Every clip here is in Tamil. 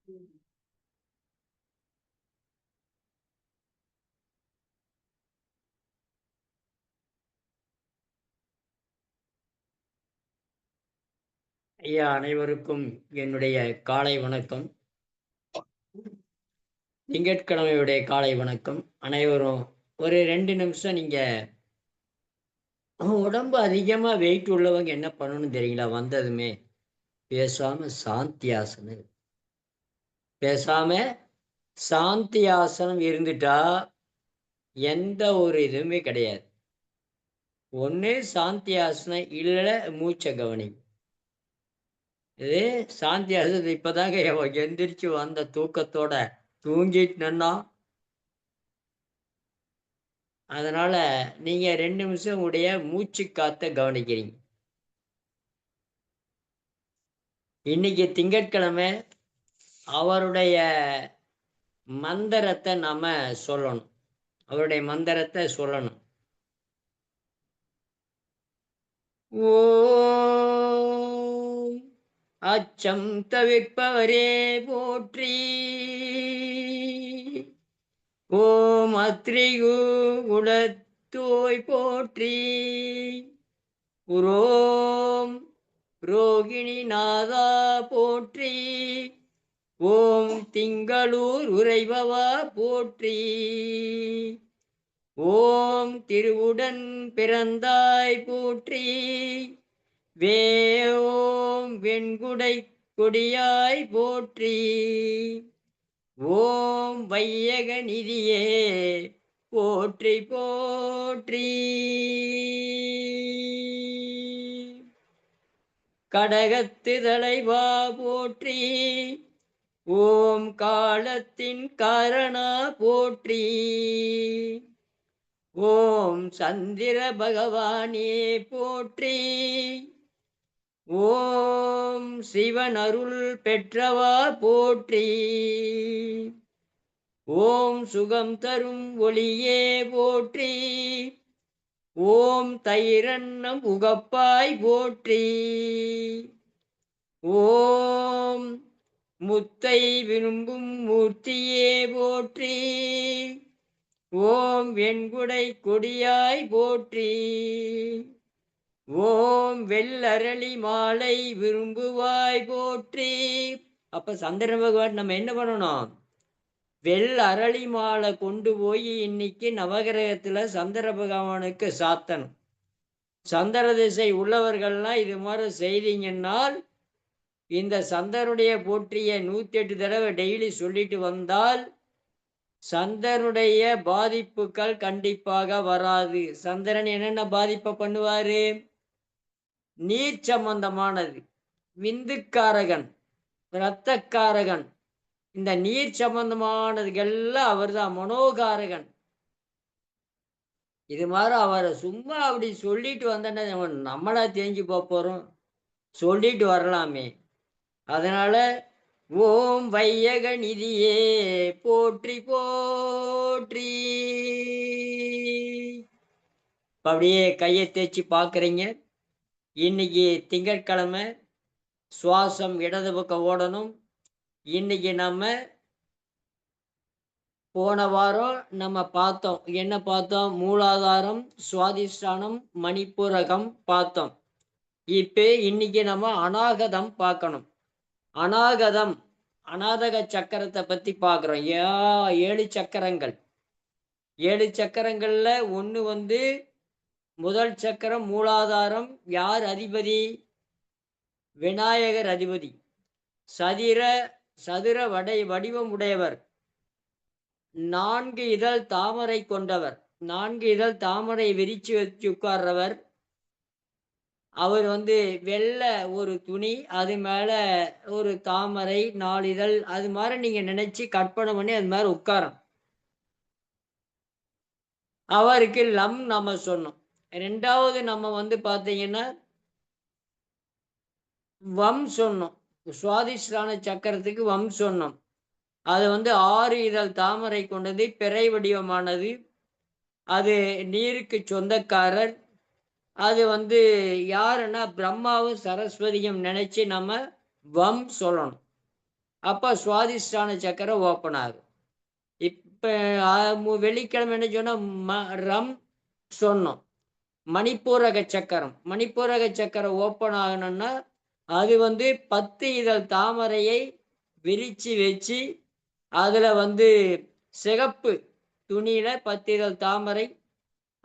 ஐயா, அனைவருக்கும் என்னுடைய காலை வணக்கம். திங்கட்கிழமையுடைய காலை வணக்கம். அனைவரும் ஒரு 2 நிமிஷம் நீங்க உடம்பு அதிகமா வெயிட் உள்ளவங்க என்ன பண்ணணும்னு தெரியுங்களா? வந்ததுமே பேசாம சாந்தி ஆசனம் பேசாம சாந்தி ஆசனம் இருந்துட்டா எந்த ஒரு இதுவுமே கிடையாது. ஒண்ணு சாந்தி ஆசனம், இல்ல மூச்சை கவனி. இது சாந்தி ஆசனம் இப்பதாங்க எந்திரிச்சு வந்த தூக்கத்தோட தூங்கிட்டு நின்னா. அதனால நீங்க 2 நிமிஷம் உடைய மூச்சு காத்த கவனிக்கிறீங்க. இன்னைக்கு திங்கட்கிழமை, அவருடைய மந்திரத்தை நாம சொல்லணும். அவருடைய மந்திரத்தை சொல்லணும். ஓம் அச்சம் தவிர்ப்பவரே போற்றி. ஓம் அத்ரிகு குலத்தோய் போற்றி. உரோம் ரோகிணி நாதா போற்றி. ஓம் திங்களூர் உறைபவா போற்றி. ஓம் திருவுடன் பிறந்தாய் போற்றி. ஓம் வெண்குடை கொடியாய் போற்றி. ஓம் வையக நிதியே போற்றி போற்றி. கடகத்து தலைவா போற்றி. ஓம் காலத்தின் காரணா போற்றி. ஓம் சந்திர பகவானே போற்றி. ஓம் சிவன் அருள் பெற்றவா போற்றி. ஓம் சுகம் தரும் ஒளியே போற்றி. ஓம் தைரன்னம் உகப்பாய் போற்றி. ஓம் முத்தை விரும்பும் மூர்த்தியே போற்றி. ஓம் வெண்குடை கொடியாய் போற்றி. ஓம் வெள்ளரளி மாலை விரும்புவாய் போற்றி. அப்ப சந்திர பகவான் நம்ம என்ன பண்ணணும்? அரளி மாலை கொண்டு போய் இன்னைக்கு நவகிரகத்துல சந்திர பகவானுக்கு சாத்தணும். சந்திர திசை உள்ளவர்கள்லாம் இது மாதிரி செய்தீங்கன்னால், இந்த சந்திரனுடைய போற்றிய 108 தடவை டெய்லி சொல்லிட்டு வந்தால் சந்திரனுடைய பாதிப்புகள் கண்டிப்பாக வராது. சந்திரன் என்னென்ன பாதிப்பை பண்ணுவாரு? நீர் சம்பந்தமானது, விந்துக்காரகன், இரத்தக்காரகன். இந்த நீர் சம்பந்தமானதுகள்லாம் அவர் தான் மனோகாரகன். இது மாதிரி அவரை சும்மா அப்படி சொல்லிட்டு வந்தேன்னா நம்மளா தெரிஞ்சு போறோம்? சொல்லிட்டு வரலாமே. அதனால ஓம் வையக நிதியே போற்றி போற்றி. அப்படியே கையை தேய்ச்சி பார்க்குறீங்க. இன்னைக்கு திங்கட்கிழமை, சுவாசம் இடது பக்கம் ஓடணும். இன்னைக்கு நம்ம போன வாரம் நம்ம பார்த்தோம். என்ன பார்த்தோம்? மூலாதாரம், சுவாதிஷ்டானம், மணிப்பூரகம் பார்த்தோம். இப்போ இன்னைக்கு நம்ம அநாகதம் பார்க்கணும். அநாகதம், அநாதக சக்கரத்தை பற்றி பார்க்குறோம். 7 சக்கரங்கள். 7 சக்கரங்கள்ல ஒன்று முதல் சக்கரம் மூலாதாரம். யார் அதிபதி? விநாயகர் அதிபதி. சதுர வடிவம் உடையவர். 4 இதழ் தாமரை கொண்டவர். 4 இதழ் தாமரை விரிச்சு வச்சு உட்கார்றவர். அவர் வெள்ளை ஒரு துணி, அது மேல ஒரு தாமரை 4 இதழ், அது மாதிரி நீங்க நினைச்சு கற்பனை பண்ணி அது மாதிரி உட்காரம். அவருக்கு லம் நம்ம சொன்னோம். 2வது நம்ம பார்த்தீங்கன்னா வம் சொன்னோம். சுவாதிஷ்டான சக்கரத்துக்கு வம் சொன்னோம். அது 6 இதழ் தாமரை கொண்டது, பிறை வடிவமானது. அது நீருக்கு சொந்தக்காரர். அது யாருன்னா பிரம்மாவும் சரஸ்வதியும் நினைச்சு நம்ம வம் சொல்லணும். அப்ப சுவாதிஷ்டான சக்கரம் ஓப்பன் ஆகும். இப்ப வெள்ளிக்கிழமை என்ன சொன்னா ரம் சொன்னோம். மணிப்பூரக சக்கரம். மணிப்பூரக சக்கரம் ஓப்பன் ஆகணும்னா அது 10 இதழ் தாமரையை விரிச்சு வச்சு அதுல சிகப்பு துணியில 10 இதழ் தாமரை.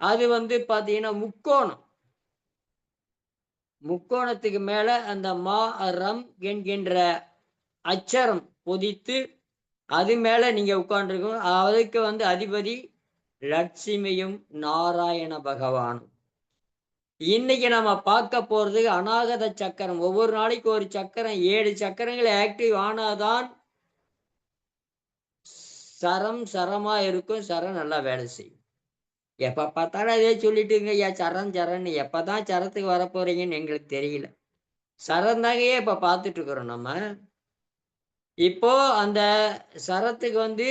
அது பாத்தீங்கன்னா முக்கோணம். முக்கோணத்துக்கு மேல அந்த மா ரம் என்கின்ற அச்சரம் பொதித்து அது மேல நீங்க உட்கார்ந்துருக்கணும். அதுக்கு அதிபதி லட்சுமியும் நாராயண பகவானும். இன்னைக்கு நம்ம பார்க்க போறது அநாகத சக்கரம். ஒவ்வொரு நாளைக்கு ஒரு சக்கரம், 7 சக்கரங்கள் ஆக்டிவ் ஆனாதான் சரமா இருக்கும். சரம் நல்லா வேலை செய்யும். எப்ப பார்த்தாலும் அதே சொல்லிட்டுங்க ஐயா, சரம் எப்பதான் சரத்துக்கு வரப்போறீங்கன்னு எங்களுக்கு தெரியல. சரம் தாங்கயே இப்ப பார்த்துட்டு இருக்கிறோம் நம்ம. இப்போ அந்த சரத்துக்கு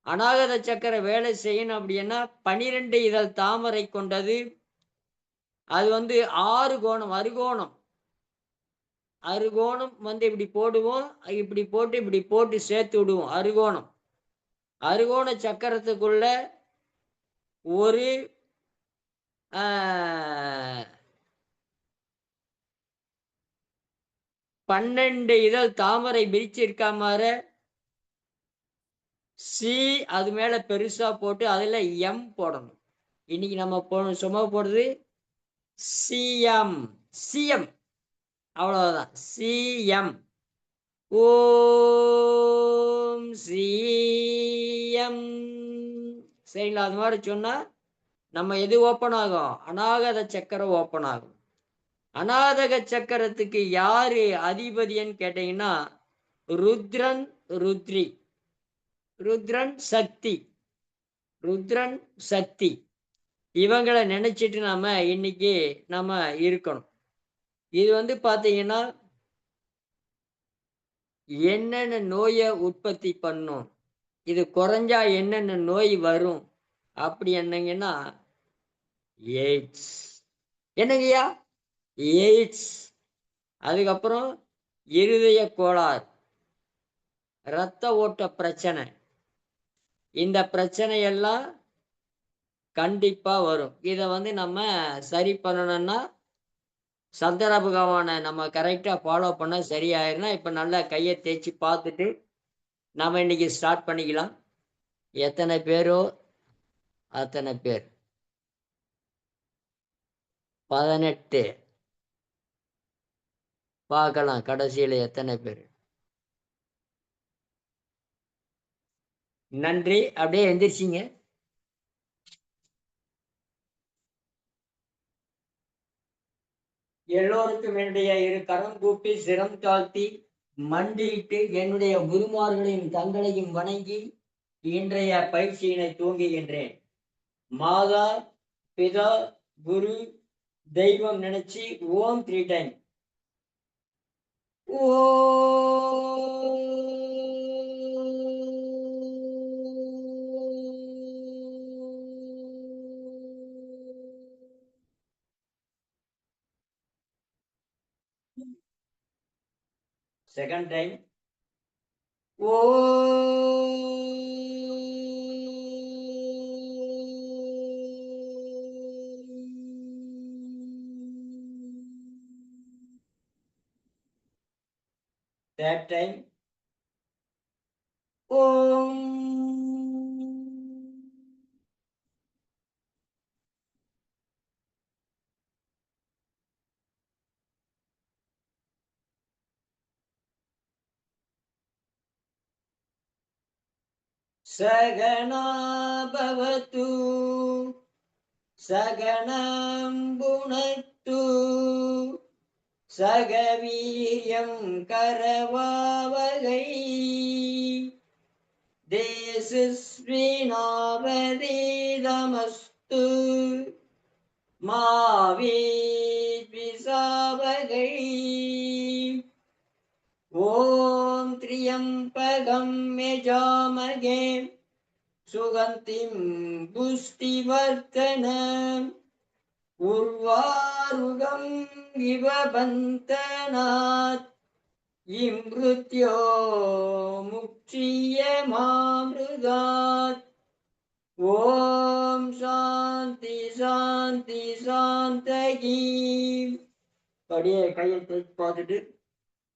அநாகத சக்கர வேலை செய்யணும் அப்படின்னா 12 இதழ் தாமரை கொண்டது. அது 6 கோணம், அறுகோணம். அறுகோணம் இப்படி போடுவோம், இப்படி போட்டு சேர்த்து விடுவோம். அறுகோணம். அறுகோண சக்கரத்துக்குள்ள ஒரு 12 இதழ் தாமரை விரிச்சிருக்கா மாதிரி சி அது மேல பெருசா போட்டு அதுல எம் போடணும். இன்னைக்கு நம்ம சும்மா போடுறது சிஎம். சிஎம் அவ்வளவுதான். சிஎம். ஓம் சிஎம். சரிங்களா? அது மாதிரி சொன்னா நம்ம எது ஓப்பன் ஆகும்? அநாகத சக்கரம் ஓப்பன் ஆகும். அநாகத சக்கரத்துக்கு யாரு அதிபதின்னு கேட்டீங்கன்னா ருத்ரன், ருத்ரி. ருத்ரன் சக்தி. ருத்ரன் சக்தி இவங்களை நினைச்சிட்டு நாம இன்னைக்கு நம்ம இருக்கணும். இது பாத்தீங்கன்னா என்னென்ன நோயை உற்பத்தி பண்ணும், இது குறைஞ்சா என்னென்ன நோய் வரும் அப்படி என்னங்கன்னா எய்ட்ஸ். என்னங்கய்யா? எய்ட்ஸ். அதுக்கப்புறம் இருதய கோளாறு, இரத்த ஓட்ட பிரச்சனை. இந்த பிரச்சனை எல்லாம் கண்டிப்பா வரும். இதை நம்ம சரி பண்ணணும்னா சந்திர பகவானை நம்ம கரெக்டா ஃபாலோ பண்ண சரியாயிருன்னா இப்ப நல்லா கையை தேய்ச்சி பார்த்துட்டு நாம இன்னைக்கு ஸ்டார்ட் பண்ணிக்கலாம். எத்தனை பேரோ அத்தனை பேர். 18 பார்க்கலாம் கடைசியில எத்தனை பேர். நன்றி. அப்படியே எந்திரிச்சிங்க. எல்லோருக்கும் என்னுடைய இரு கரம் கூப்பி சிரம் தாழ்த்தி மண்டியிட்டு என்னுடைய குருமார்களையும் தங்களையும் வணங்கி இன்றைய பயிற்சியினை துவங்குகின்றேன். மாதா, பிதா, குரு, தெய்வம் நினைச்சு ஓம் 3 டைம். ஓ செகண்ட் டைம். ஓ தேர்ட் டைம். ஓம் சகனா பவது சகனம் புனத்து சகவீரியம் கரவாவகை தேசஸ்ரீநாவதீதமஸ்து மாவீத்விசாவகை. ஓம் த்ரியம்பகம் யஜாமகே சுகந்திம் புஷ்டிவர்தனம் உர்வாருகம் இவ பந்தனாத் இம்ருத்யோ முக்ஷிய மாமிருதாத். ஓம் சாந்தி சாந்தி சாந்தகி. அப்படியே கையை தேய்ச்சி பார்த்துட்டு,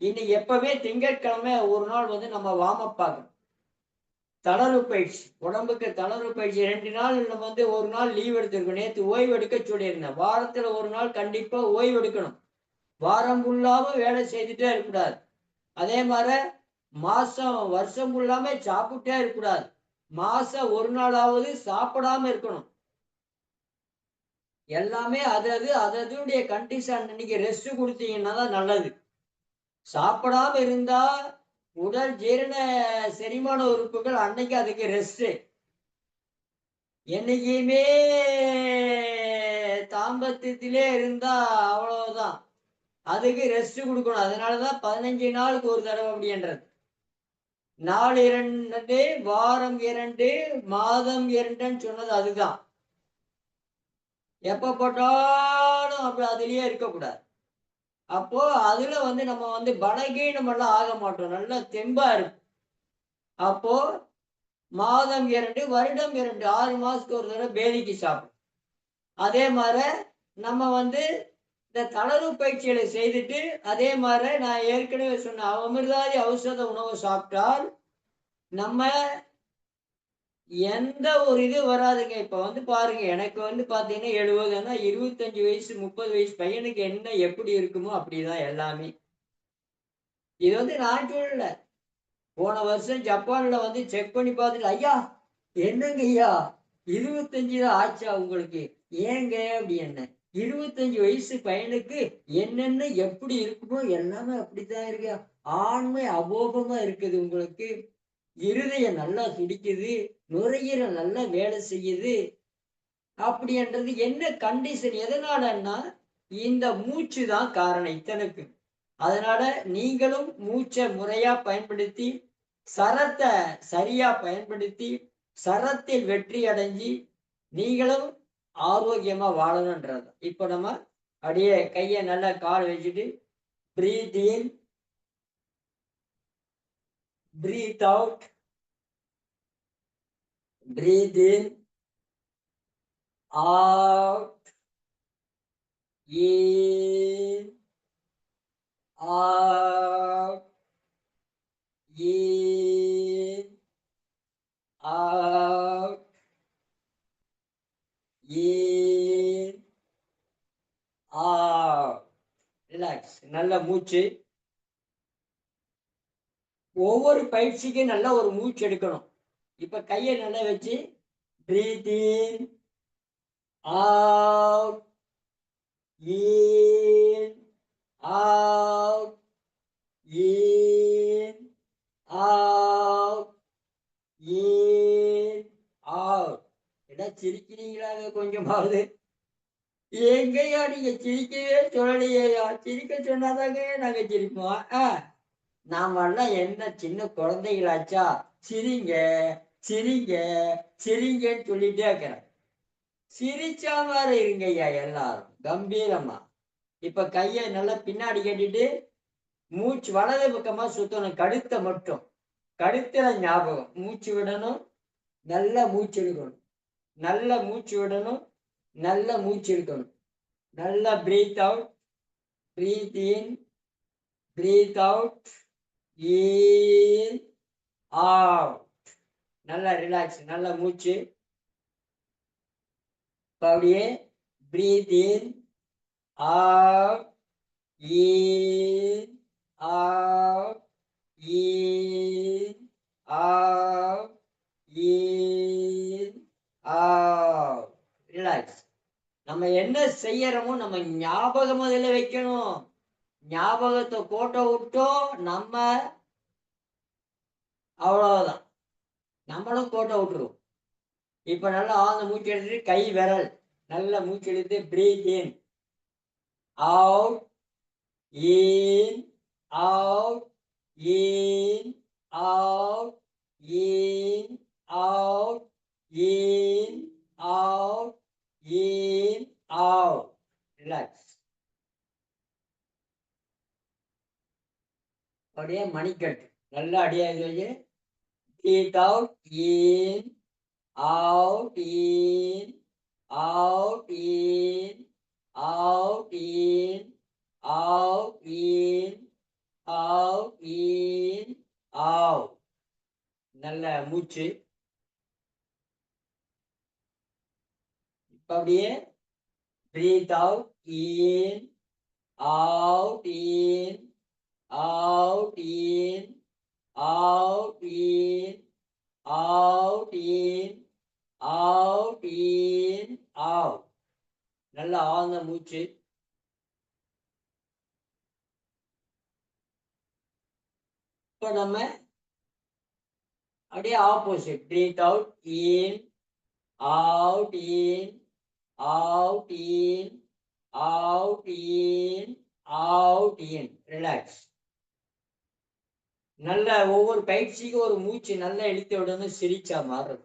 இன்னைக்கு எப்பவுமே திங்கட்கிழமை ஒரு நாள் வந்து நம்ம வாமப்பாங்க தளர்வு பயிற்சி, உடம்புக்கு தளர்வு பயிற்சி. 2 நாள் நம்ம வந்து ஒரு நாள் லீவ் எடுத்திருக்கோம். நேற்று ஓய்வு எடுக்க சொல்லியிருந்தேன். வாரத்துல ஒரு நாள் கண்டிப்பா ஓய்வு எடுக்கணும். வாரம் ஃபுல்லாம வேலை செய்துட்டே இருக்கக்கூடாது. அதே மாதிரி வருஷம் ஃபுல்லாமே சாப்பிட்டே இருக்கக்கூடாது. மாசம் ஒரு நாளாவது சாப்பிடாம இருக்கணும். எல்லாமே அதனுடைய கண்டிஷன். இன்னைக்கு ரெஸ்ட் கொடுத்தீங்கன்னா தான் நல்லது. சாப்பிடாம இருந்தா உடல் செரிமான உறுப்புகள் அன்னைக்கு அதுக்கு ரெஸ்ட். என்னைக்குமே தாம்பத்தியத்திலே இருந்தா அவ்வளவுதான். அதுக்கு ரெஸ்ட் கொடுக்கணும். அதனாலதான் 15 நாளுக்கு ஒரு தடவை அப்படின்றது. நாள் 2, வாரம் 2, மாதம் 2ன்னு சொன்னது அதுதான். எப்ப போட்டாலும் அப்படி அதுலயே இருக்கக்கூடாது. அப்போ அதுல வந்து நம்ம வந்து பலகீனம் எல்லாம் ஆக மாட்டோம். நல்லா தெம்பா இருக்கும். அப்போ மாதம் 2, வருடம் 2, 6 மாசத்துக்கு ஒரு தடவை பேதிக்கு சாப்பிடும். அதே மாதிரி நம்ம வந்து இந்த தளர்வு பயிற்சிகளை செய்துட்டு, அதே மாதிரி நான் ஏற்கனவே சொன்ன அமிர்தாதி ஔஷத உணவை சாப்பிட்டால் நம்ம எந்த ஒரு இது வராதுங்க. இப்ப வந்து பாருங்க, எனக்கு வந்து பாத்தீங்கன்னா 70, 25 வயசு 30 வயசு பையனுக்கு என்ன எப்படி இருக்குமோ அப்படிதான் எல்லாமே. இது வந்து நான் சொல்லல. போன வருஷம் ஜப்பான்ல வந்து செக் பண்ணி பார்த்துட்டு, ஐயா என்னங்க ஐயா 25 தான் ஆச்சா உங்களுக்கு, ஏங்க அப்படி என்ன 25 வயசு பையனுக்கு என்னென்ன எப்படி இருக்குமோ எல்லாமே அப்படித்தான் இருக்கு. ஆண்மை அபோகமா இருக்குது உங்களுக்கு. இருதயம் நல்லா துடிக்குது, நுரையீரல் நல்லா வேலை செய்யுது. அப்படின்றது என்ன கண்டிஷன்? எதனாலன்னா இந்த மூச்சு தான் காரணம் இத்தனைக்கு. அதனால நீங்களும் மூச்சை முறையா பயன்படுத்தி, சரத்தை சரியா பயன்படுத்தி, சரத்தில் வெற்றி அடைஞ்சி நீங்களும் ஆரோக்கியமா வாழணும்ன்றது. இப்ப நம்ம அப்படியே கையை நல்லா கால் வச்சுட்டு breathe in, breathe out, breathe in, out, in, out, in, out, in, out. Relax. நல்ல மூச்சு. ஒவ்வொரு பயிற்சிக்கும் நல்ல ஒரு மூச்சு எடுக்கணும். இப்ப கையை நல்லா வச்சு breathe in, out, in, out, in, out, in, out. என்ன சிரிக்கிறீங்களாங்க கொஞ்சமாவது? எங்கய்யா நீங்க சிரிக்கவே சொல்லலையா? சிரிக்க சொன்னாதாங்க நாங்க சிரிப்போம். நாமெல்லாம் என்ன சின்ன குழந்தைகளாச்சா? சிரிங்க சிரிங்க சிரிங்கன்னு சொல்லிட்டே இருக்கிறேன். சிரிச்சா மாதிரி இருங்கய்யா எல்லாரும் கம்பீரமா. இப்ப கையை நல்லா பின்னாடி கட்டிட்டு மூச்சு வலது பக்கமா சுத்தணும். கழுத்தை மட்டும், கழுத்துல ஞாபகம். மூச்சு விடணும், நல்லா மூச்சு எடுக்கணும். நல்ல மூச்சு விடணும், நல்ல மூச்சு எடுக்கணும். நல்லா breath out, breathe in, breathe out, in, out. நல்லா ரிலாக்ஸ். நல்ல மூச்சு. அப்படியே breath in, out, in, out, in, out, in, out. Relax. நம்ம என்ன செய்யறோமோ நம்ம ஞாபகம் அதில் வைக்கணும். ஞாபகத்தை கோட்டை விட்டோம் நம்ம அவ்வளவுதான், நம்மளும் கோட்டை விட்டுருவோம். இப்ப நல்லா ஆழ்ந்த மூச்சு எடுத்துட்டு கை விரல் நல்ல மூச்சு எடுத்து breath in, out, in, out, in, out, in, out, in, out, in, out. Relax. அப்படியே மணிக்கட்டு நல்லா அடியா இது breathe out in out in out in out in out in out in out. நல்ல மூச்சு. இப்ப அப்படியே breathe out in out in out in out in out in out in out. நல்ல ஆழ்ந்த மூச்சு. இப்ப நம்ம அப்படியே opposite breathe out in out in out in out in out in. Relax. நல்ல ஒவ்வொரு பயிற்சிக்கும் ஒரு மூச்சு நல்லா இழுத்த உடனே சிரிச்சா மாறும்.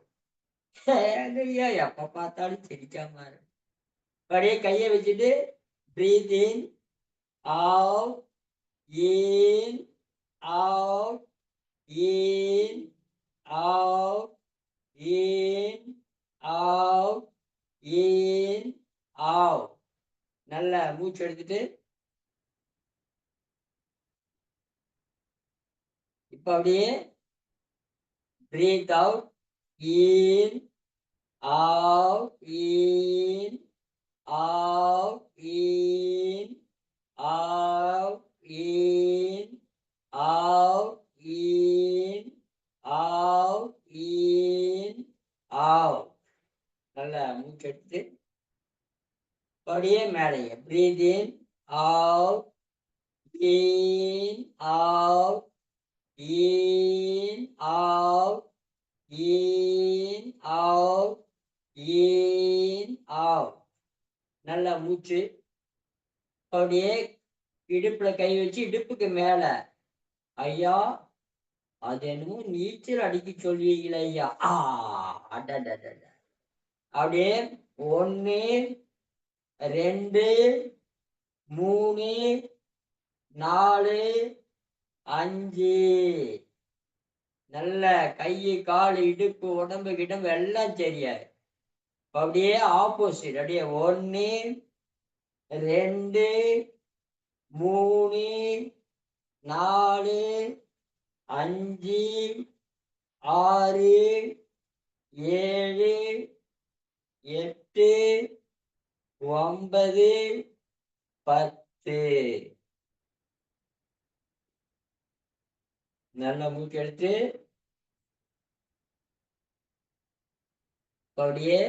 எப்ப பார்த்தாலும் சிரிச்சா மாறும். அப்படியே கையை வச்சுட்டு breathe in out in out in out in out in out. நல்ல மூச்சு எடுத்துட்டு இப்ப அப்படியே breathe out in out in out in out in out in out in out. நல்ல மூச்சு எடுத்து அப்படியே மேலையே breathe in out in out in out in out in out. நல்ல மூச்சு. அப்படியே இடுப்புல கை வச்சு இடுப்புக்கு மேல ஐயா அது என்னமோ நீச்சல் அடிக்க சொல்வீங்களே ஐயா. அடடட. அப்படியே 1 2 3 4 5. நல்ல கை கால் இடுப்பு உடம்பு கிடம்பு எல்லாம் தெரியாது. அப்படியே ஆப்போசிட் அப்படியே 1 2 3 4 5 6 7 8 9 10. நல்ல மூச்சு எடுத்து அப்படியே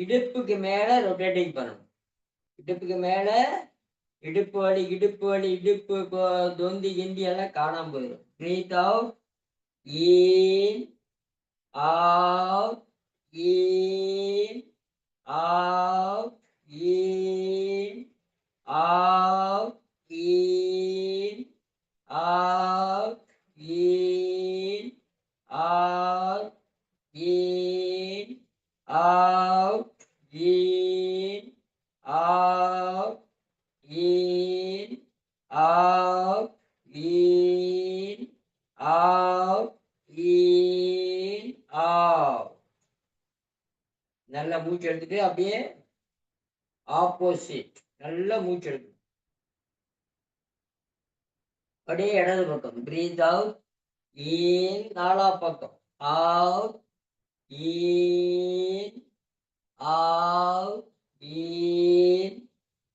இடுப்புக்கு மேல ரொட்டேட்டிங் பண்ணணும். இடுப்புக்கு மேல இடுப்பு வலி இடுப்பு தொந்தி கிந்தி எல்லாம் காணாம போயிடும். breathe out in out in out in out in out in out in out in out in out in out in out. நல்ல மூச்சு எடுத்துட்டு அப்படியே ஆப்போசிட் நல்ல மூச்சு எடுக்கணும். அப்படியே இடது பக்கம் breathe out in நாலா பக்கம் out in out in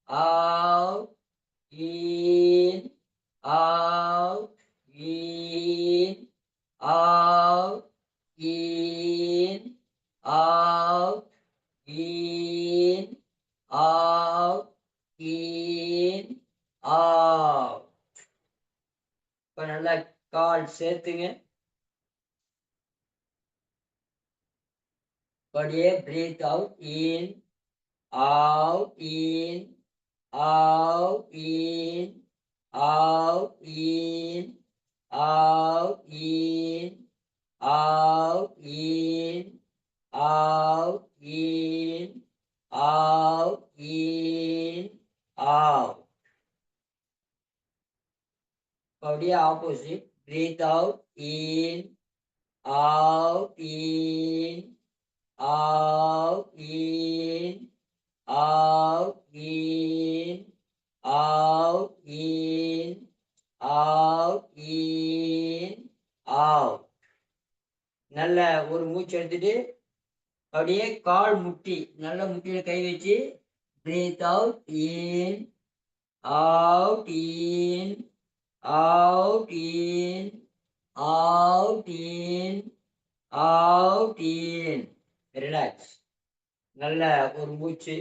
out in out in out in out in out in out. இப்ப நல்லா கால் சேர்த்துங்க. அப்படியே breathe out in out in out in out in out in out in out in out in out. அப்படியே opposite. Breath out, in, out, in, out, in, out, in, out, in, out, in, out. நல்ல ஒரு மூச்சு எடுத்துட்டு அப்படியே கால் முட்டி நல்ல முட்டியில கை வச்சு breath out, in, out, in, out, in, out, in, out, in. Relax. நல்ல ஒரு மூச்சு.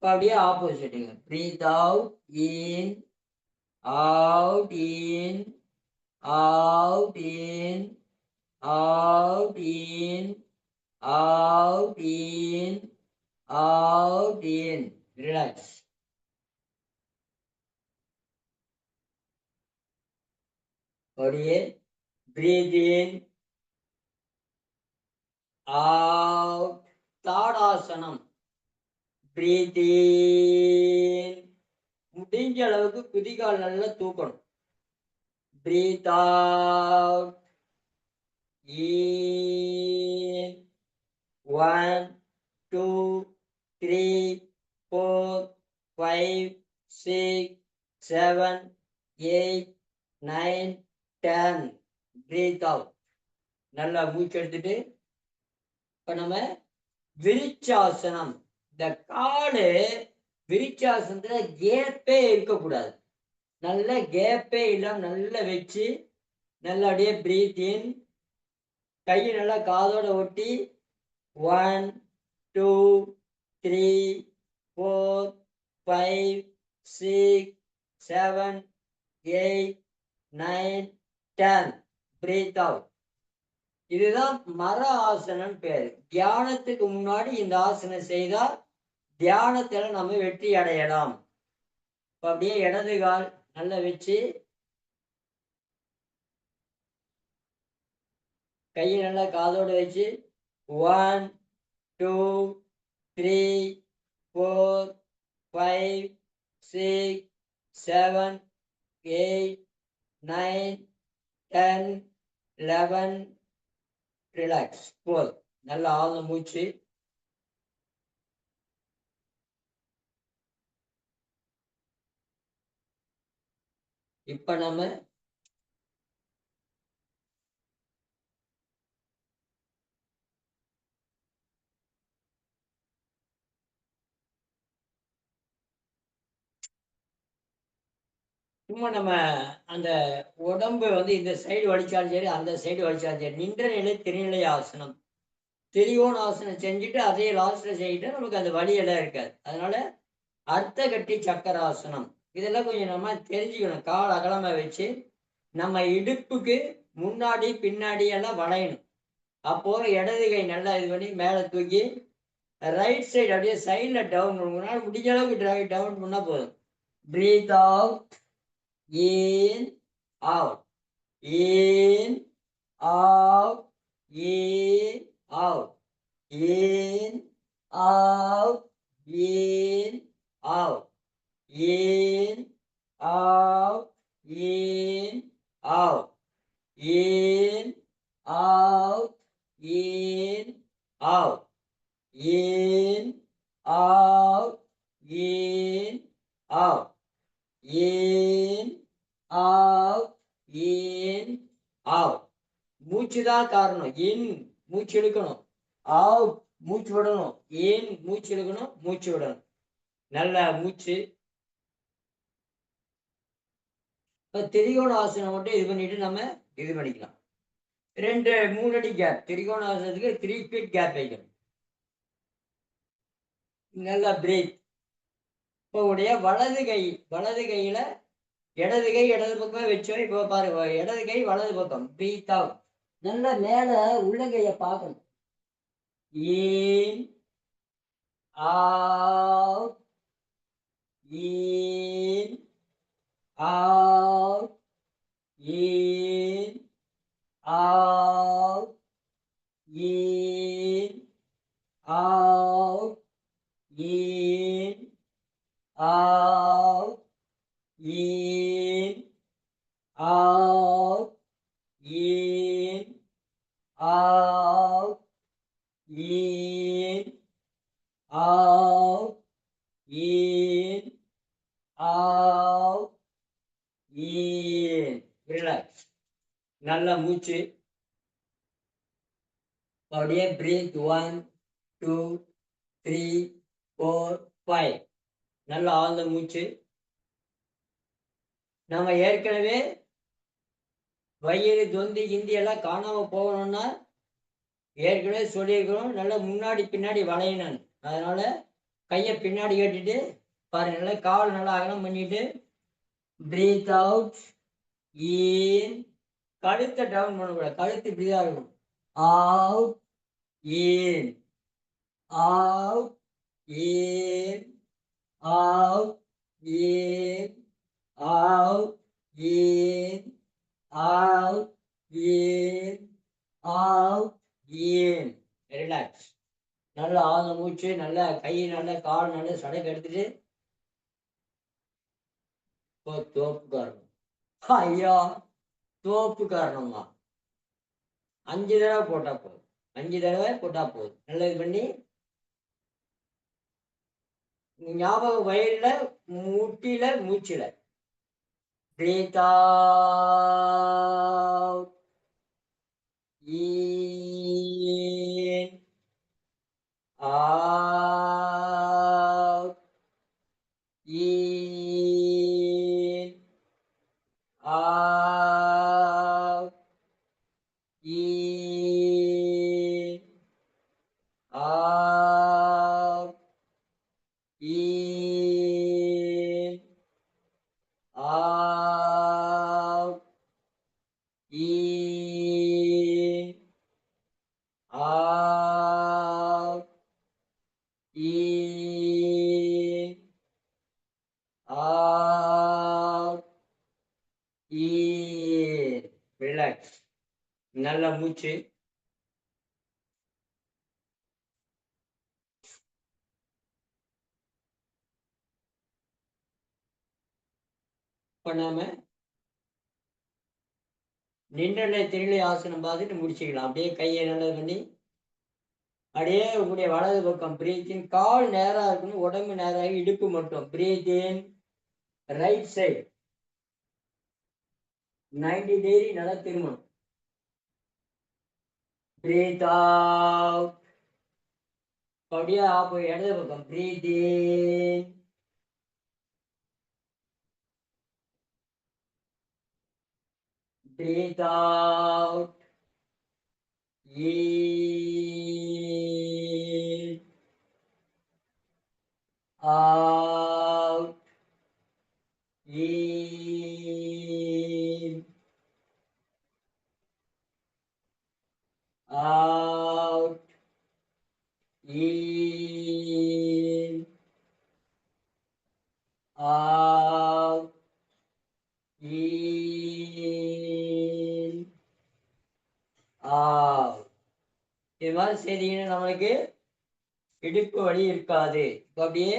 அப்படியே ஆப்போசிட்டுங்க. Breath out, in, out, in, out, in, out, in, out, in, out, in. Relax. அப்படியே பிரீத் இன், அவுட். தாடாசனம். பிரீத் இன். முடிஞ்ச அளவுக்கு குதிகால் நல்லா தூக்கணும். பிரீத் அவுட், இன். 1 2 3 4 5 6 7 8 9 10. Breathe out. நல்லா மூச்சு எடுத்துட்டு இப்ப நம்ம விரிச்சாசனம். இந்த காலு விரிச்சாசனத்துல கேப்பே இருக்கக்கூடாது. நல்ல கேப்பே இல்லாம நல்லா வச்சு நல்லா அப்படியே பிரீத் இன். கையை நல்லா காதோட ஒட்டி 1 2 3 4 5 6 7 8 9 10. Breathe out. இதுதான் மர ஆசனம் பேரு. தியானத்துக்கு முன்னாடி இந்த ஆசனம் செய்தால் தியானத்துல நம்ம வெற்றி அடையலாம். அப்படியே இடது கால் நல்லா வச்சு கையை நல்லா காதோடு வச்சு 1 2 3 4 5 6 7 8 9 10 11. ரிலாக்ஸ். போதும். நல்ல ஆழ்ந்த மூச்சு. இப்ப நம்ம சும்மா நம்ம அந்த உடம்பு வந்து இந்த சைடு வலிச்சாலும் சரி அந்த சைடு வலிச்சாலும் சரி நின்ற நிலை திருநிலை ஆசனம். திரிகோண ஆசனம் செஞ்சுட்டு அதே லாஸ்ட்ல செய்யிட்டு நமக்கு அந்த வலி எல்லாம் இருக்காது. அதனால அர்த்த கட்டி சக்கராசனம் இதெல்லாம் கொஞ்சம் நம்ம தெரிஞ்சுக்கணும். கால் அகலமா வச்சு நம்ம இடுப்புக்கு முன்னாடி பின்னாடி எல்லாம் வளையணும். அப்போ இடது கை நல்லா இது பண்ணி மேலே தூக்கி ரைட் சைடு அப்படியே சைடில் டவுன் பண்ணுவோம். முடிஞ்ச அளவுக்கு டவுன் பண்ணால் போதும். Breathe out, in, out, in, out, in, out, in, out, in, out, in, out, in, out, in, out, in, out, in, out, in, out, in, out, in, out. மூச்சு தான் காரணம். இன் மூச்சு எடுக்கணும், அவுட் மூச்சு விடணும், இன் மூச்சு எடுக்கணும், மூச்சு விடணும். நல்ல மூச்சு. இப்போ திரிகோண ஆசனம் மட்டும் இது பண்ணிட்டு நம்ம இது பண்ணிக்கலாம். 2-3 அடி கேப். திரிகோண ஆசனத்துக்கு 3 feet கேப் வைக்கணும். நல்லா பிரேக். இப்போ உடைய வலது கையில இடது கை இடது பக்கமே வச்சோம். இப்போ பாருங்க, இடது கை வலது பக்கம். Breathe out. நல்லா மேல உள்ளங்கைய பார்க்கணும். In, out, in, out, in, out, in, out, in, out, in, out, in, out, in, out, in, out, in. Relax. நல்லா மூச்சு. அப்படியே breathe 1 2 3 4 5. நல்லா ஆழ்ந்த மூச்சு. நம்ம ஏற்கனவே வயிறு, தொந்தி, கிந்தி எல்லாம் காணாம போகணும்னா ஏற்கனவே சொல்லியிருக்கிறோம். நல்லா முன்னாடி பின்னாடி வளையணும். அதனால கையை பின்னாடி கட்டிட்டு பாருங்க. நல்லா கால் நல்லா அகலம் பண்ணிட்டு பிரீத் அவுட், இன். கழுத்தை டவுன் பண்ணக்கூடாது. கழுத்து இப்படிதான் இருக்கும். Out, in, out, in, out, in, out, in, out, in, out, in. Relax. நல்லா ஆழ்ந்த மூச்சு. நல்லா கை, நல்லா கால், நல்லா சடைக்கு எடுத்துட்டு தோப்பு காரணம். ஐயா, தோப்பு காரணமா 5 தடவை போட்டா போதும். 5 தடவை போட்டா போதும். நல்லா இது பண்ணி ஞாபகம் வயல்ல, முட்டில, மூச்சுல. Breathe out, in, out, in, out, in, out, in, out, in, out, in, out, in. Relax. நல்ல மூச்சு. பண்ணாம நின்றலை திரிலை ஆசனம் பார்த்துட்டு முடிச்சுக்கலாம். அப்படியே கையை நல்லது பண்ணி அப்படியே உங்களுடைய வலது பக்கம் பிரீத்தின். கால் நேரா இருக்கணும், உடம்பு நேராகி, இடுப்பு மட்டும். பிரீத்தின் ரைட் சைடு 90 டிகிரி நல்லா திரும்பணும். Breathe out. அப்படியே இடது பக்கம் பிரீத்தின். Breathe out, in, out, in, out, in, out, in, out. இது மாதிரி செய்தீங்கன்னா நம்மளுக்கு இடுப்பு வலி இருக்காது. இப்போ அப்படியே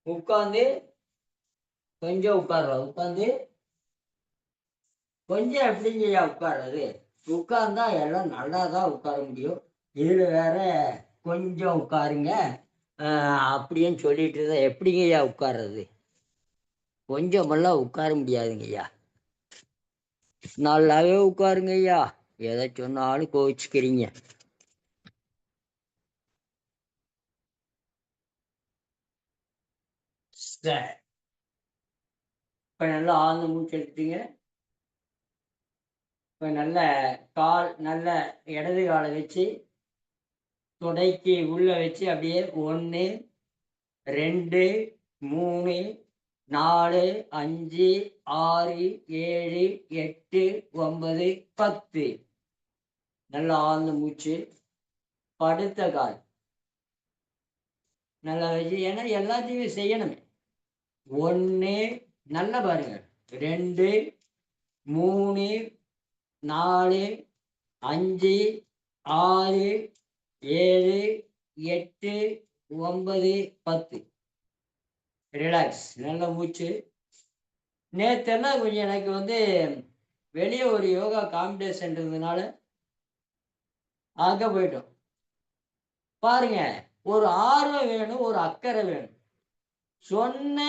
உட்காந்து கொஞ்சம் உட்கார்றோம். உட்காந்து கொஞ்சம் எப்படிங்கய்யா உட்கார்றது? உட்கார்ந்தா எல்லாம் நல்லா தான் உட்கார முடியும். இதில் வேற கொஞ்சம் உட்காருங்க அப்படின்னு சொல்லிட்டு தான் எப்படிங்கய்யா உட்கார்றது? கொஞ்சமெல்லாம் உட்கார முடியாதுங்கய்யா. நல்லாவே உட்காருங்க ஐயா. எதை சொன்னாலும் கோவிச்சுக்கிறீங்க. இப்ப நல்லா ஆழ்ந்த மூச்சு எடுத்துட்டீங்க. இப்ப நல்ல கால், நல்ல இடது காலை வச்சு தொடைக்கு உள்ள வச்சு அப்படியே 1 2 3 4 5 6 7 8 9 10. நல்லா ஆழ்ந்த மூச்சு. படுத்த கால் நல்லா வச்சு. ஏன்னா எல்லாத்தையுமே செய்யணுமே. 1 நல்லா பாருங்க. 2 3 4 5 6 7 8 9 10. ரிலாக்ஸ். நல்ல மூச்சு. நேத்தெல்லாம் கொஞ்சம் எனக்கு வந்து வெளியே ஒரு யோகா காம்படிஷன் இருந்ததுனால அங்க போயிட்டோம். பாருங்க, ஒரு ஆர்வம் வேணும், ஒரு அக்கறை வேணும். சொன்ன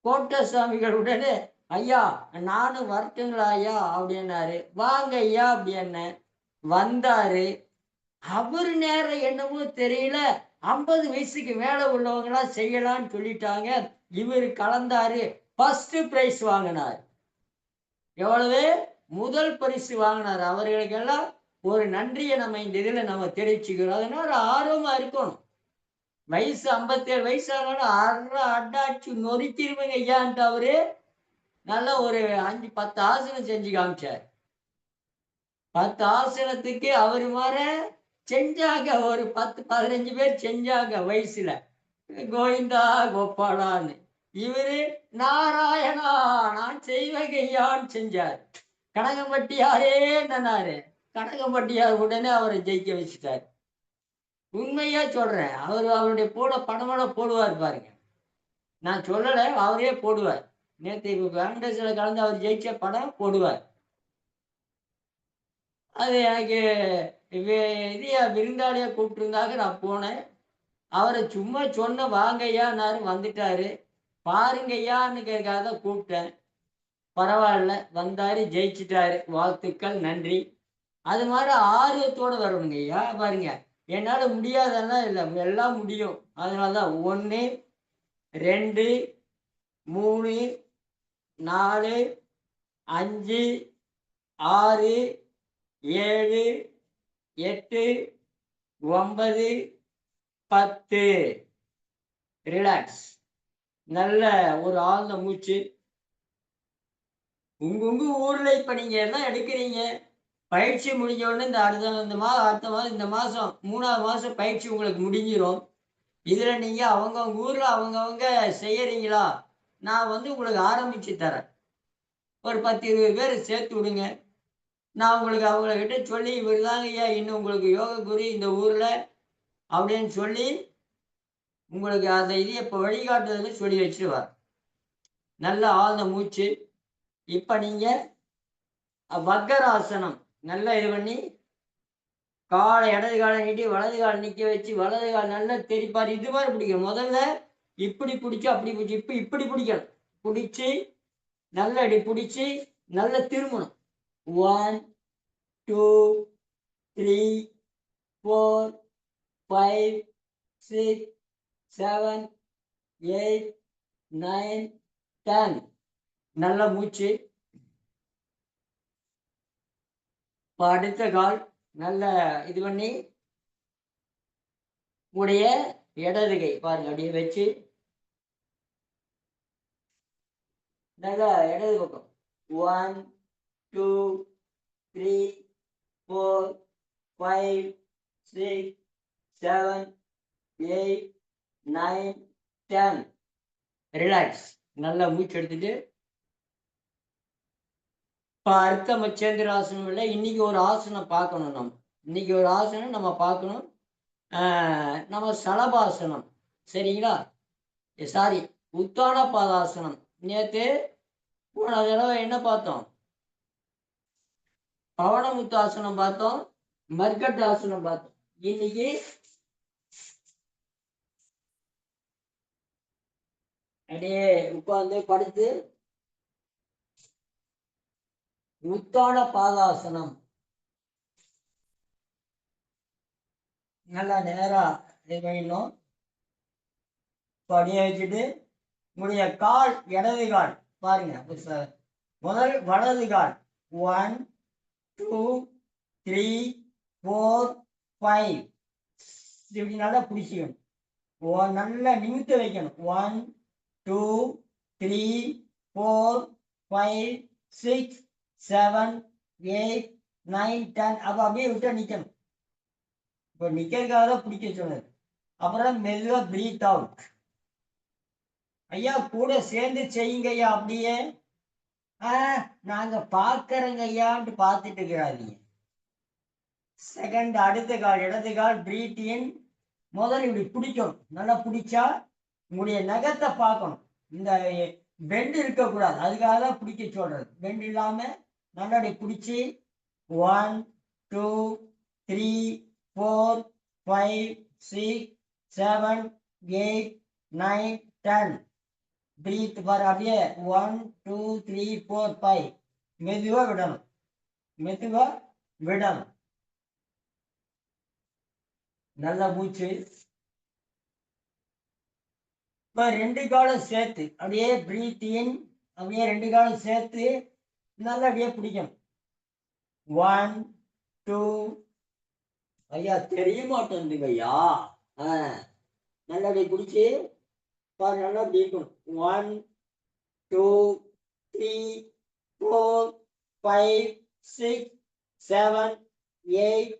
கோட்டசாமிகள் உடனே ஐயா நானும் வரட்டுங்களா ஐயா அப்படின்னாரு. வாங்க ஐயா அப்படின்னு வந்தாரு. அவரு நேரம் என்னமோ தெரியல, 50 வயசுக்கு மேல உள்ளவங்களாம் செய்யலாம்னு சொல்லிட்டாங்க. இவரு கலந்தாரு, ஃபர்ஸ்ட் பிரைஸ் வாங்கினார். எவ்வளவு? முதல் பரிசு வாங்கினார். அவர்களுக்கெல்லாம் ஒரு நன்றியை நம்ம இந்த இதுல நம்ம தெரிவிச்சுக்கிறோம். அதனால ஆர்வமா இருக்கணும். வயசு 57 வயசு ஆனாலும் அடாச்சு நொறுக்கிருவங்க ஐயான்ட்டு அவரு நல்லா ஒரு 5-10 ஆசனம் செஞ்சு காமிச்சார். 10 ஆசனத்துக்கு அவரு மாற செஞ்சாங்க ஒரு 10-15 பேர் செஞ்சாங்க வயசுல. கோவிந்தா கோபாலான்னு. இவரு நாராயணா நான் செய்வகையான்னு செஞ்சார். கனகம்பட்டியாரே நன்னாரு. கனகம்பட்டியார் உடனே அவரை ஜெயிக்க வச்சுட்டார். உண்மையா சொல்றேன். அவருடைய படமெல்லாம் போடுவார் பாருங்க. நான் சொல்லலை, அவரே போடுவார். நேற்று வெங்கடேஸ்வர கலந்து அவர் ஜெயிச்ச படம் போடுவார். அது எனக்கு இது விருந்தாளியா கூப்பிட்டுருந்தாங்க. நான் போனேன். அவரை சும்மா சொன்ன வாங்கய்யான்னாரு, வந்துட்டாரு. பாருங்கய்யான்னு கேட்காத கூப்பிட்டேன். பரவாயில்ல, வந்தாரு, ஜெயிச்சிட்டாரு. வாழ்த்துக்கள், நன்றி. அது மாதிரி ஆர்வத்தோடு வரணுங்க ஐயா. பாருங்க, என்னால் முடியாதெல்லாம் இல்லை, எல்லாம் முடியும். அதனால தான் 1 2 3 4 5 6 7 8 9 10. ரிலாக்ஸ். நல்ல ஒரு ஆழ்ந்த மூச்சு. உங்க ஊர்ல இப்ப நீங்க எல்லாம் எடுக்கிறீங்க. பயிற்சி முடிஞ்ச உடனே இந்த மாசம் 3ஆவது மாசம் பயிற்சி உங்களுக்கு முடிஞ்சிடும். இதுல நீங்க அவங்கவுங்க ஊர்ல அவங்கவுங்க செய்யறீங்களா? நான் வந்து உங்களுக்கு ஆரம்பிச்சு தரேன். ஒரு 10-20 பேர் சேர்த்து விடுங்க. நான் உங்களுக்கு அவங்ககிட்ட சொல்லி இவர் தாங்க ஐயா இன்னும் உங்களுக்கு யோக குரு இந்த ஊர்ல அப்படின்னு சொல்லி உங்களுக்கு அந்த இதை இப்போ வழிகாட்டுதல சொல்லி வச்சிருவார். நல்ல ஆழ்ந்த மூச்சு. இப்ப நீங்க வக்கராசனம் நல்லா இது பண்ணி காலை இடது காலை நீட்டி வலது கால் நிக்க வச்சு வலது கால் நல்லா தெரிப்பார். இது மாதிரி பிடிக்கணும். முதல்ல இப்படி பிடிச்சி அப்படி பிடிச்சி இப்படி பிடிக்கணும். பிடிச்சி நல்ல அடி பிடிச்சி நல்ல திரும்பணும். 1 2 3 4 5 6 7 8 9 10. நல்ல மூச்சு. இப்போ அடுத்த கால் நல்ல இது பண்ணி உடைய இடது கை பாருங்க அப்படியே வச்சு நல்லா இடது பக்கம் 1 2 3 4 5 6 7 8 9 10. ரிலாக்ஸ். நல்லா மூச்சு எடுத்துட்டு இப்போ அடுத்த மச்சேந்திராசனம் இல்லை. இன்னைக்கு ஒரு ஆசனம் பார்க்கணும். இன்னைக்கு ஒரு ஆசனம் நம்ம பார்க்கணும். நம்ம சலபாசனம், சரிங்களா? சாரி, உத்தான பாதாசனம். நேற்று போன தடவை என்ன பார்த்தோம்? பவனமுத்தாசனம் பார்த்தோம், மர்கட்டாசனம் பார்த்தோம். இன்னைக்கு அப்படியே உட்கார்ந்து படுத்து உத்தான பாதாசனம். நல்லா நேரா இது பண்ணிடணும். படிய வச்சுட்டு உங்களுடைய கால் இடது கால் பாருங்க. முதல் வலது கால் 1 2 3 4 5 இப்படி நல்லா பிடிச்சிக்கணும். நல்லா நிமித்து வைக்கணும். 1 2 3 4 5 6 7 8 9 10. அப்போ அப்படியே விட்டு நிற்கணும். இப்போ நிற்கிறதுக்காக தான் பிடிக்க சொன்னது. அப்புறம் மெதுவா பிரீத் அவுட். ஐயா கூட சேர்ந்து செய்யுங்க ஐயா. அப்படியே நாங்க பார்க்கறங்க ஐயான்ட்டு பார்த்துட்டு இருக்கிறாதீங்க. செகண்ட் அடுத்த கால் இடது கால் பிரீத் இன். முதல்ல இப்படி பிடிக்கணும். நல்லா பிடிச்சா உங்களுடைய நகத்தை பார்க்கணும். இந்த பெண்ட் இருக்கக்கூடாது, அதுக்காக தான் பிடிக்க சொல்றது. பெண்ட் இல்லாம நல்லா பிடிச்சி 1 2 3 4 5 6 7 8 9 10. பிரீத் பாரு, அப்படியே 1 2 3 4 5. மெதுவா விடணும், மெதுவா விடணும். நல்ல மூச்சு. இப்ப 2 காலம் சேர்த்து அப்படியே பிரீத் இன், அப்படியே 2 காலம் சேர்த்து நல்லா அப்படியே பிடிக்கணும். 1 2. ஐயா தெரிய மாட்டேங்குதுங்க ஐயா. நல்லா அப்படியே பிடிச்சி பாரு, நல்லா அப்படி இருக்கணும். 1 2 3 4 5 6 7 8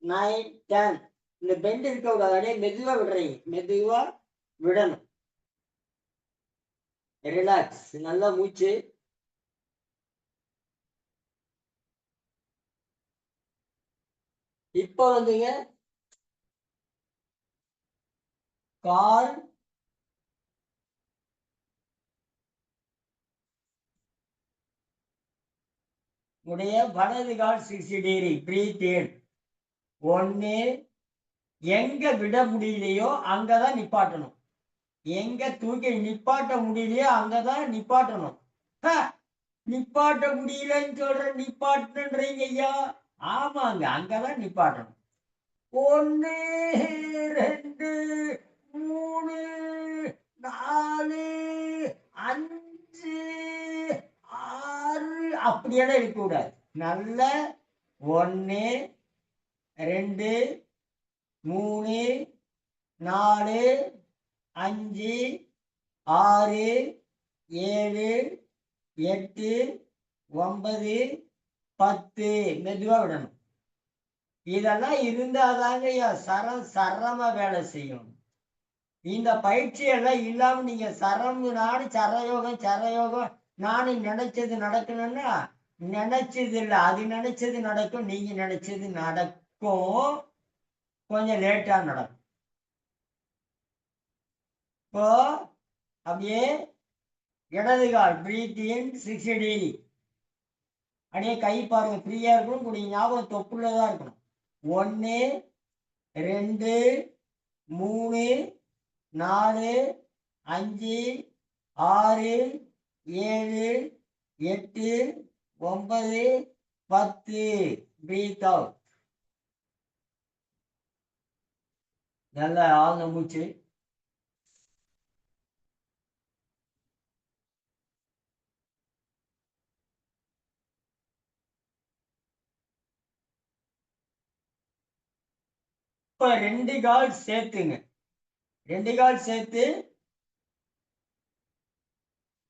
9 10. இந்த பெண்ட் இருக்க கூடாது, அப்படியே மெதுவா விடுறீங்க, மெதுவா விடணும். ரிலாக்ஸ், நல்லா மூச்சு. இப்போ வந்துங்க கால் உடைய வலது கால் 60 டிகிரி. பிரீத் இன். 1. எங்க விட முடியலையோ அங்கதான் நிப்பாட்டணும். எங்க தூக்கி நிப்பாட்ட முடியலையோ அங்கதான் நிப்பாட்டணும். நிப்பாட்ட முடியலன்னு சொல்ற, நிப்பாட்டுன்றீங்க ஐயா. ஆமாங்க, அங்கதான் நிப்பாட்டணும். 1 2 3 4 5 6 அப்படியெல்லாம் இருக்கக்கூடாது. நல்ல 1 2 3 4 5 6 7 8 9 10. மெதுவா விடணும். இதெல்லாம் இருந்தாதாங்க சரமா வேலை செய்யும். இந்த பயிற்சி எல்லாம் இல்லாம நீங்க நானும் சரயோகம் நானும் நினைச்சது நடக்கணும்னா நினைச்சது இல்லை, அது நினைச்சது நடக்கும், நீங்க நினைச்சது நடக்கும், கொஞ்சம் லேட்டா நடக்கும். இப்போ அப்படியே இடது கால் பிரீத் இன் 60 டிகிரி. அப்படியே கை பாருங்க, ஃப்ரீயா இருக்கணும். கூடிய ஞாபகம் தொப்புள்ளதான் இருக்கணும். 1 2 3 4 5 6 7 8 9 10. Breathe out. நல்ல ஆழ்ந்த மூச்சு. இப்ப 2 கால் சேர்த்துங்க. 2 கால் சேர்த்து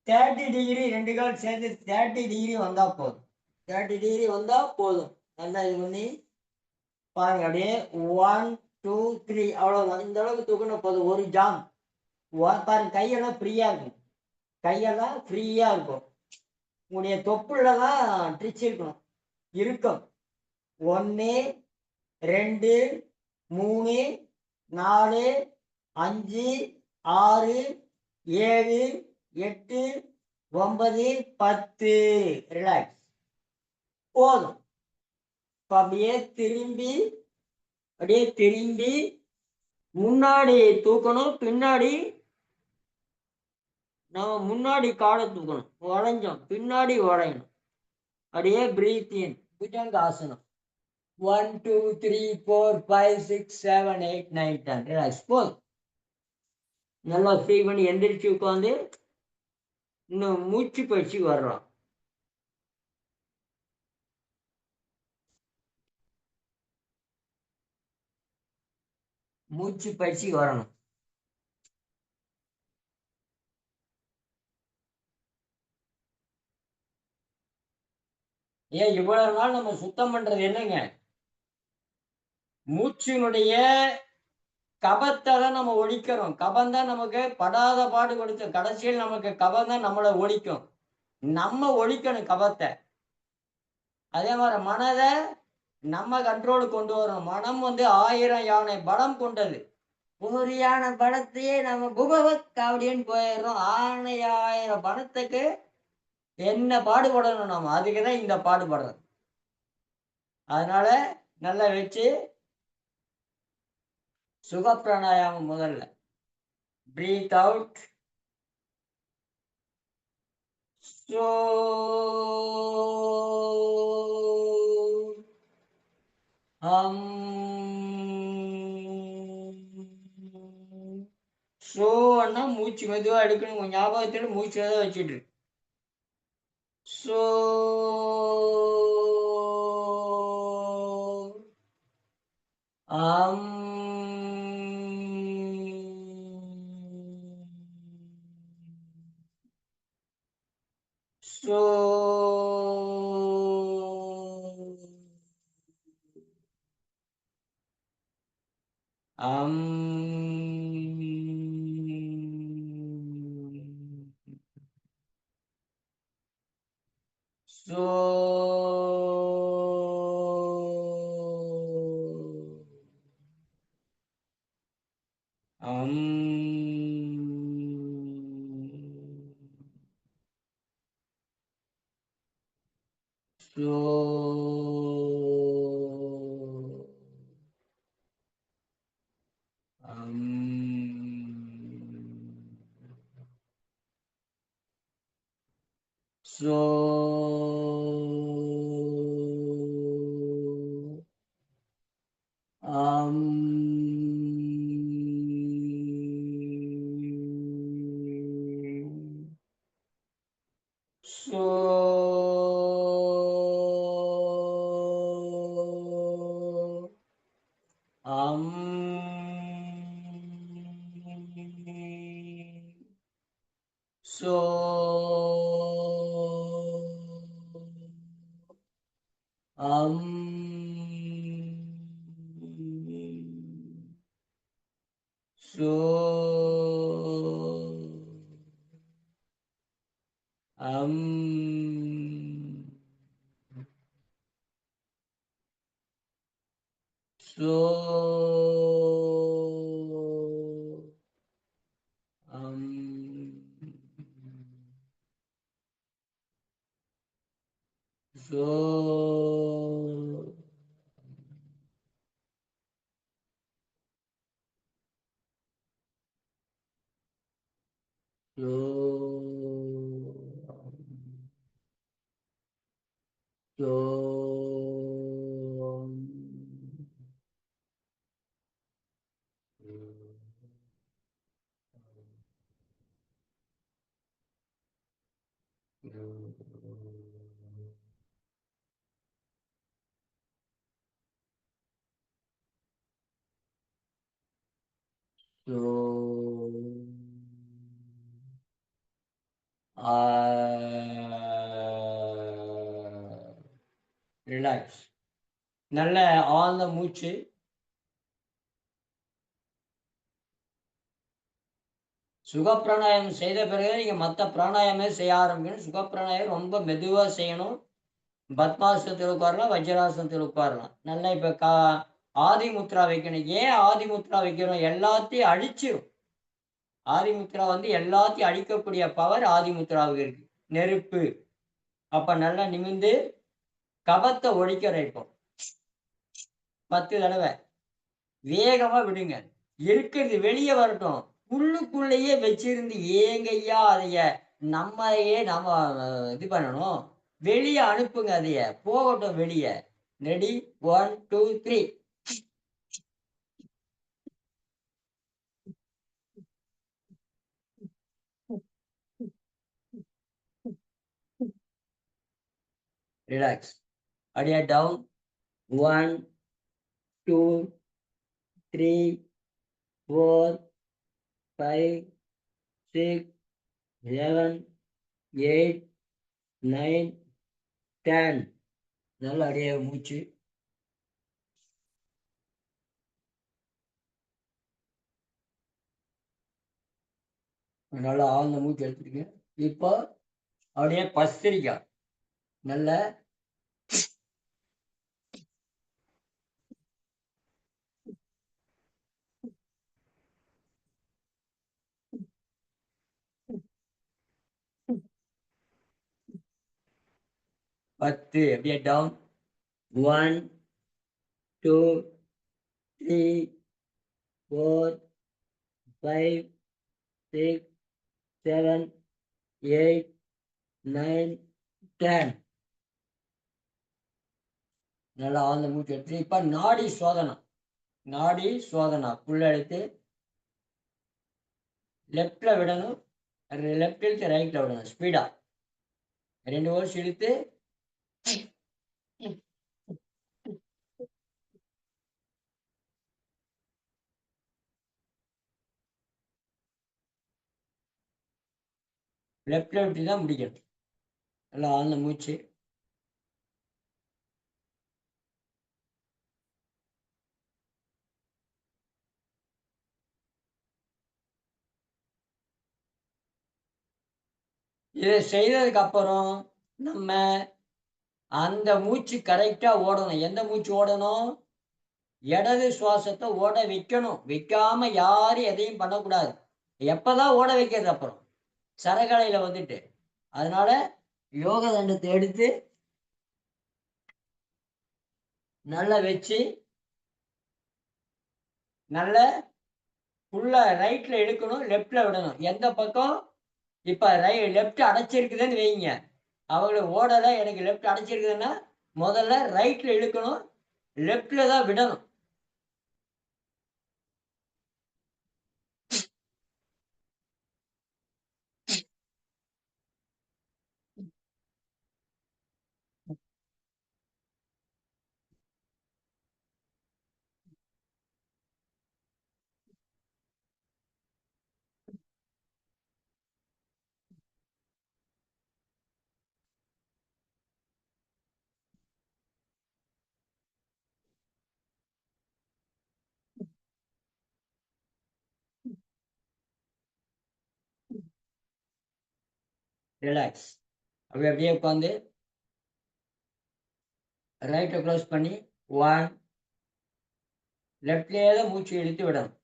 30 டிகிரி. 2 கால் சேர்த்து 30 டிகிரி வந்தா போதும். 30 டிகிரி வந்தா போதும். நல்லா இது பண்ணி பாருங்க. அப்படியே 1 2 3 அவ்வளவுதான். இந்த அளவுக்கு தூக்கின போதும். ஒரு ஜாம் பாருங்க. கையெல்லாம் ஃப்ரீயா இருக்கும், கையெல்லாம் ஃப்ரீயா இருக்கும். உங்களுடைய தொப்புள்ளதான் ட்ரிச் இருக்கணும், இருக்கும். 1 2 3 4 5 6 7 8 9 10. ரிலாக்ஸ். போதும். அப்படியே திரும்பி முன்னாடி தூக்கணும், பின்னாடி நம்ம முன்னாடி காலை தூக்கணும், வளைஞ்சோம் பின்னாடி வளையணும். அப்படியே பிரீத் இன், புஜங்க ஆசனம். 1 2 3 4 5 6 7 8 9 10. ரிலாக்ஸ். போதும். நல்லா ஃப்ரீ பண்ணி எந்திரிச்சு உட்காந்து இன்னும் மூச்சு பயிற்சி வர்றோம். மூச்சு பயிற்சி வரணும். ஏன் இவ்வளவு நாள் நம்ம சுத்தம் பண்றது என்னங்க? மூச்சினுடைய கபத்தை தான் நம்ம ஒழிக்கிறோம். கபம் தான் நமக்கு படாத பாடு கொடுத்து கடைசியில் நமக்கு கபம் தான் நம்மளை ஒழிக்கும். நம்ம ஒழிக்கணும் கபத்தை. அதே மாதிரி மனதை நம்ம கண்ட்ரோலுக்கு கொண்டு வரணும். மனம் 1000 யானை பலம் கொண்டது. ஒரு பணத்தையே நம்ம புகவத் அப்படின்னு போயிடுறோம். 1000 பணத்துக்கு என்ன பாடுபடணும் நம்ம? அதுக்குதான் இந்த பாடுபடுறது. அதனால நல்லா வச்சு சுக பிராணாயாமம் முதல்ல. Breath out. ஸ்லோ. ஸ்லோன்னா மூச்சு மெதுவா எடுக்கணும். உங்க ஞாபகத்துல மூச்சு தான் வச்சுட்டு இருக்கு. சோ அம் சோ அம் சோ அம் சோ அம் சோ அம் சோ அம் சோ அம் சோ அம் சோ அம் சோ சோ சோ ரிலாக்ஸ். நல்ல ஆழ்ந்த மூச்சு. சுக பிராணாயாமம் செய்த பிறகு நீங்க மத்த பிராணாயாமே செய்ய ஆரம்பிக்கணும். சுக பிராணாயாமம் ரொம்ப மெதுவா செய்யணும். பத்மாசனத்துல உட்காரலாம், வஜ்ராசனத்துல உட்காரலாம். நல்லா இப்ப ஆதி முத்ரா வைக்கணும். ஏன் ஆதி முத்ரா வைக்கிறோம்? எல்லாத்தையும் அழிச்சிரும். ஆதி முத்ரா வந்து எல்லாத்தையும் அழிக்கக்கூடிய பவர் ஆதி முத்ராவுக்கு இருக்கு. நெருப்பு. அப்ப நல்லா நிமிர்ந்து கபத்த ஒழிக்க வைப்போம். 10 தடவ. வேகமா விடுங்க. இருக்கிறது வெளிய வரட்டும். உள்ளுக்குள்ளேயே வச்சிருந்து ஏங்கய்யா அதைய நம்ம இது பண்ணணும். வெளிய அனுப்புங்க அதைய. போகட்டும் வெளிய. ரெடி 1, 2, 3. ரிலாக்ஸ். அப்படியே டவுன். 1, 2, 3, 4, 5, 6, 7, 8, 9, 10. நல்லா அப்படியே மூச்சு. நல்லா ஆழ்ந்த மூச்சு எடுத்துருங்க. இப்போ அப்படியே பஸ்திரிக்கா. நல்ல 10 அப்படியே டவுன். 1 2 3 4 5 6 7 8 9 10. நல்லா ஆழ்ந்த மூச்சு எடுத்து இப்ப நாடி சோதனை. நாடி சோதனை புள்ள எடுத்து லெஃப்ட்ல விடணும், லெஃப்ட் இழுத்து ரைட்ல விடணும் ஸ்பீடா. 2 ஹோல்ஸ் இழுத்து லெஃப்ட்ல விட்டு தான் முடிக்கணும். நல்லா ஆழ்ந்த மூச்சு. இதை செய்ததுக்கு அப்புறம் நம்ம அந்த மூச்சு கரெக்டா ஓடணும். எந்த மூச்சு ஓடணும்? இடது சுவாசத்தை ஓட வைக்கணும். வைக்காம யாரும் எதையும் பண்ணக்கூடாது. எப்பதான் ஓட வைக்கிறது அப்புறம் சரகலையில வந்துட்டு. அதனால யோக தண்டத்தை எடுத்து நல்லா வச்சு நல்ல ஃபுல்லா ரைட்ல இழுக்கணும், லெஃப்ட்ல விடணும். எந்த பக்கம் இப்ப லெஃப்ட் அடைச்சிருக்குதுன்னு வைங்க, அவங்களுக்கு ஓடல எனக்கு லெஃப்ட் அடைச்சிருக்குதுன்னா முதல்ல ரைட்ல இழுக்கணும், லெஃப்ட்ல தான் விடணும். ரிலாக்ஸ். அப்படி அப்படியே உட்காந்து ரைட்டை க்ளோஸ் பண்ணி 1 லெஃப்ட்லேயே தான் மூச்சு இழுத்து விடணும்.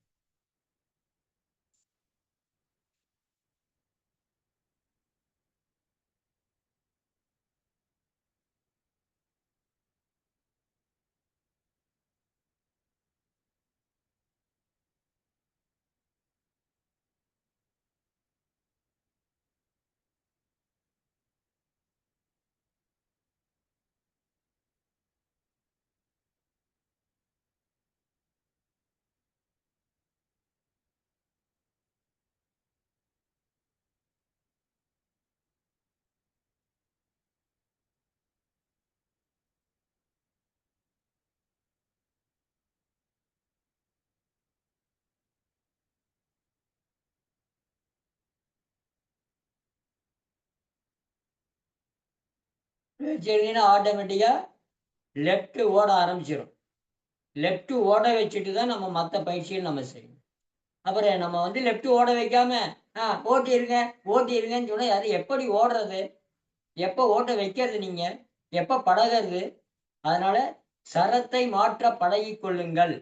வச்சிருந்தீங்கன்னா ஆட்டோமேட்டிக்கா லெஃப்ட் ஓட ஆரம்பிச்சிடும். லெஃப்ட் ஓட வச்சுட்டு தான் நம்ம மற்ற பயிற்சிகள் நம்ம செய்யணும். அப்புறம் நம்ம வந்து லெஃப்ட் ஓட வைக்காம ஓட்டிருங்க ஓட்டிருங்கன்னு சொன்னா அது எப்படி ஓடுறது? எப்போ ஓட்ட வைக்கிறது நீங்க? எப்ப பழகிறது? அதனால சரத்தை மாற்ற பழகிக் கொள்ளுங்கள்.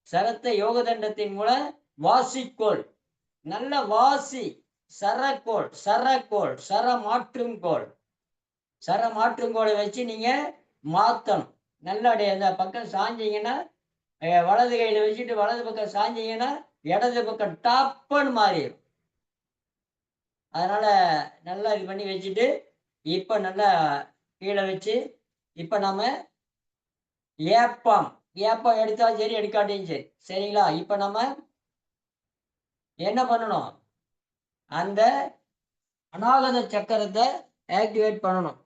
சரத்தை யோக தண்டத்தின் மூலம் வாசிக்கோள். நல்ல வாசி. சரக்கோள் சரக்கோள் சர மாற்றும் கோள். சர மாற்றும் கோளை வச்சு நீங்க மாத்தணும். நல்லா அந்த பக்கம் சாஞ்சீங்கன்னா வலது கையில வச்சுட்டு வலது பக்கம் சாஞ்சீங்கன்னா இடது பக்கம் டாப்பன்னு மாறிடும். அதனால நல்லா இது பண்ணி வச்சுட்டு இப்ப நல்லா கீழே வச்சு இப்ப நம்ம ஏப்பம் ஏப்பம் எடுத்தாலும் சரி எடுக்காட்டியும் சரி சரிங்களா. இப்ப நம்ம என்ன பண்ணணும்? அந்த அநாகத சக்கரத்தை ஆக்டிவேட் பண்ணணும்.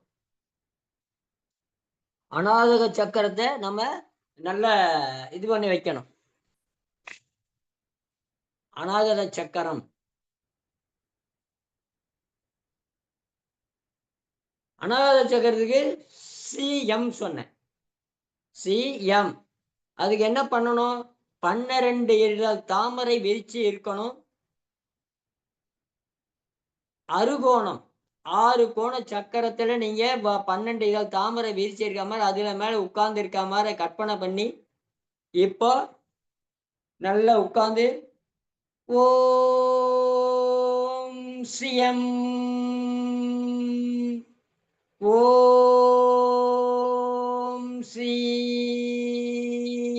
அநாகத சக்கரத்தை நம்ம நல்ல இது பண்ணி வைக்கணும். அநாகத சக்கரம் அநாகத சக்கரத்துக்கு சிஎம் சொன்னேன். சிஎம் அதுக்கு என்ன பண்ணணும்? 12 இதழ் தாமரை விரிச்சு இருக்கணும். அறுகோணம் 6 கோண சக்கரத்துல நீங்க 12 இதழ் தாமரை விரிச்சு இருக்க மாதிரி அதுல மேல உட்கார்ந்து இருக்க மாதிரி கற்பனை பண்ணி இப்போ நல்லா உட்கார்ந்து ஓம் சிஎம் ஓம்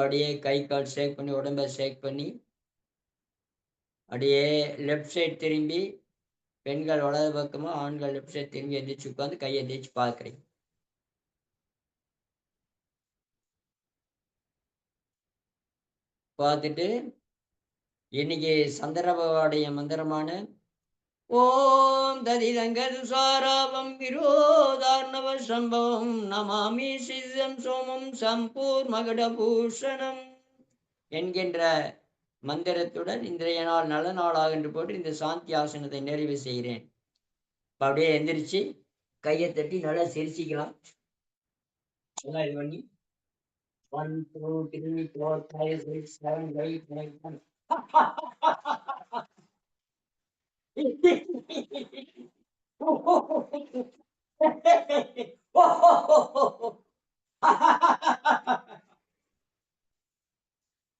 அப்படியே கை கால் ஷேக் பண்ணி உடம்ப ஷேக் பண்ணி அப்படியே லெஃப்ட் சைடு திரும்பி பெண்கள் வலது பக்கமா, ஆண்கள் லெஃப்ட் சைடு திரும்பி எந்திரிச்சு உட்காந்து கையை எந்திரிச்சு பார்க்குறீங்க. பார்த்துட்டு இன்னைக்கு சந்திரபாவுடைய மந்திரமான ஓம் ததிதங்கது சாராபம் விரோதார்ணவ சம்பவம் நமாமி சித்தம் சோமம் சம்பூர் மகடபூஷணம் என்கின்ற மந்திரத்துடன் இன்றைய நாள் நல்ல நாளாக என்று போட்டு இந்த சாந்தி ஆசனத்தை நிறைவு செய்கிறேன். அப்படியே எந்திரிச்சு கையை தட்டி நல்லா சிரிச்சிக்கலாம். நல்லா இது பண்ணி 1 2 3 4 5 6 7 8 9 10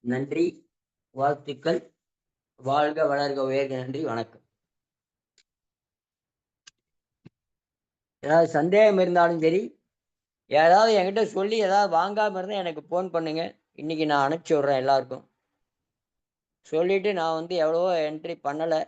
நன்றி, வாழ்த்துக்கள். வாழ்க வளர்க உயர்க. நன்றி, வணக்கம். ஏதாவது சந்தேகம் இருந்தாலும் சரி, ஏதாவது என்கிட்ட சொல்லி ஏதாவது வாங்காம இருந்தால் எனக்கு ஃபோன் பண்ணுங்க. இன்னைக்கு நான் அனுப்பிச்சி விட்றேன் எல்லாருக்கும். சொல்லிட்டு நான் எவ்வளவோ என்ட்ரி பண்ணலை.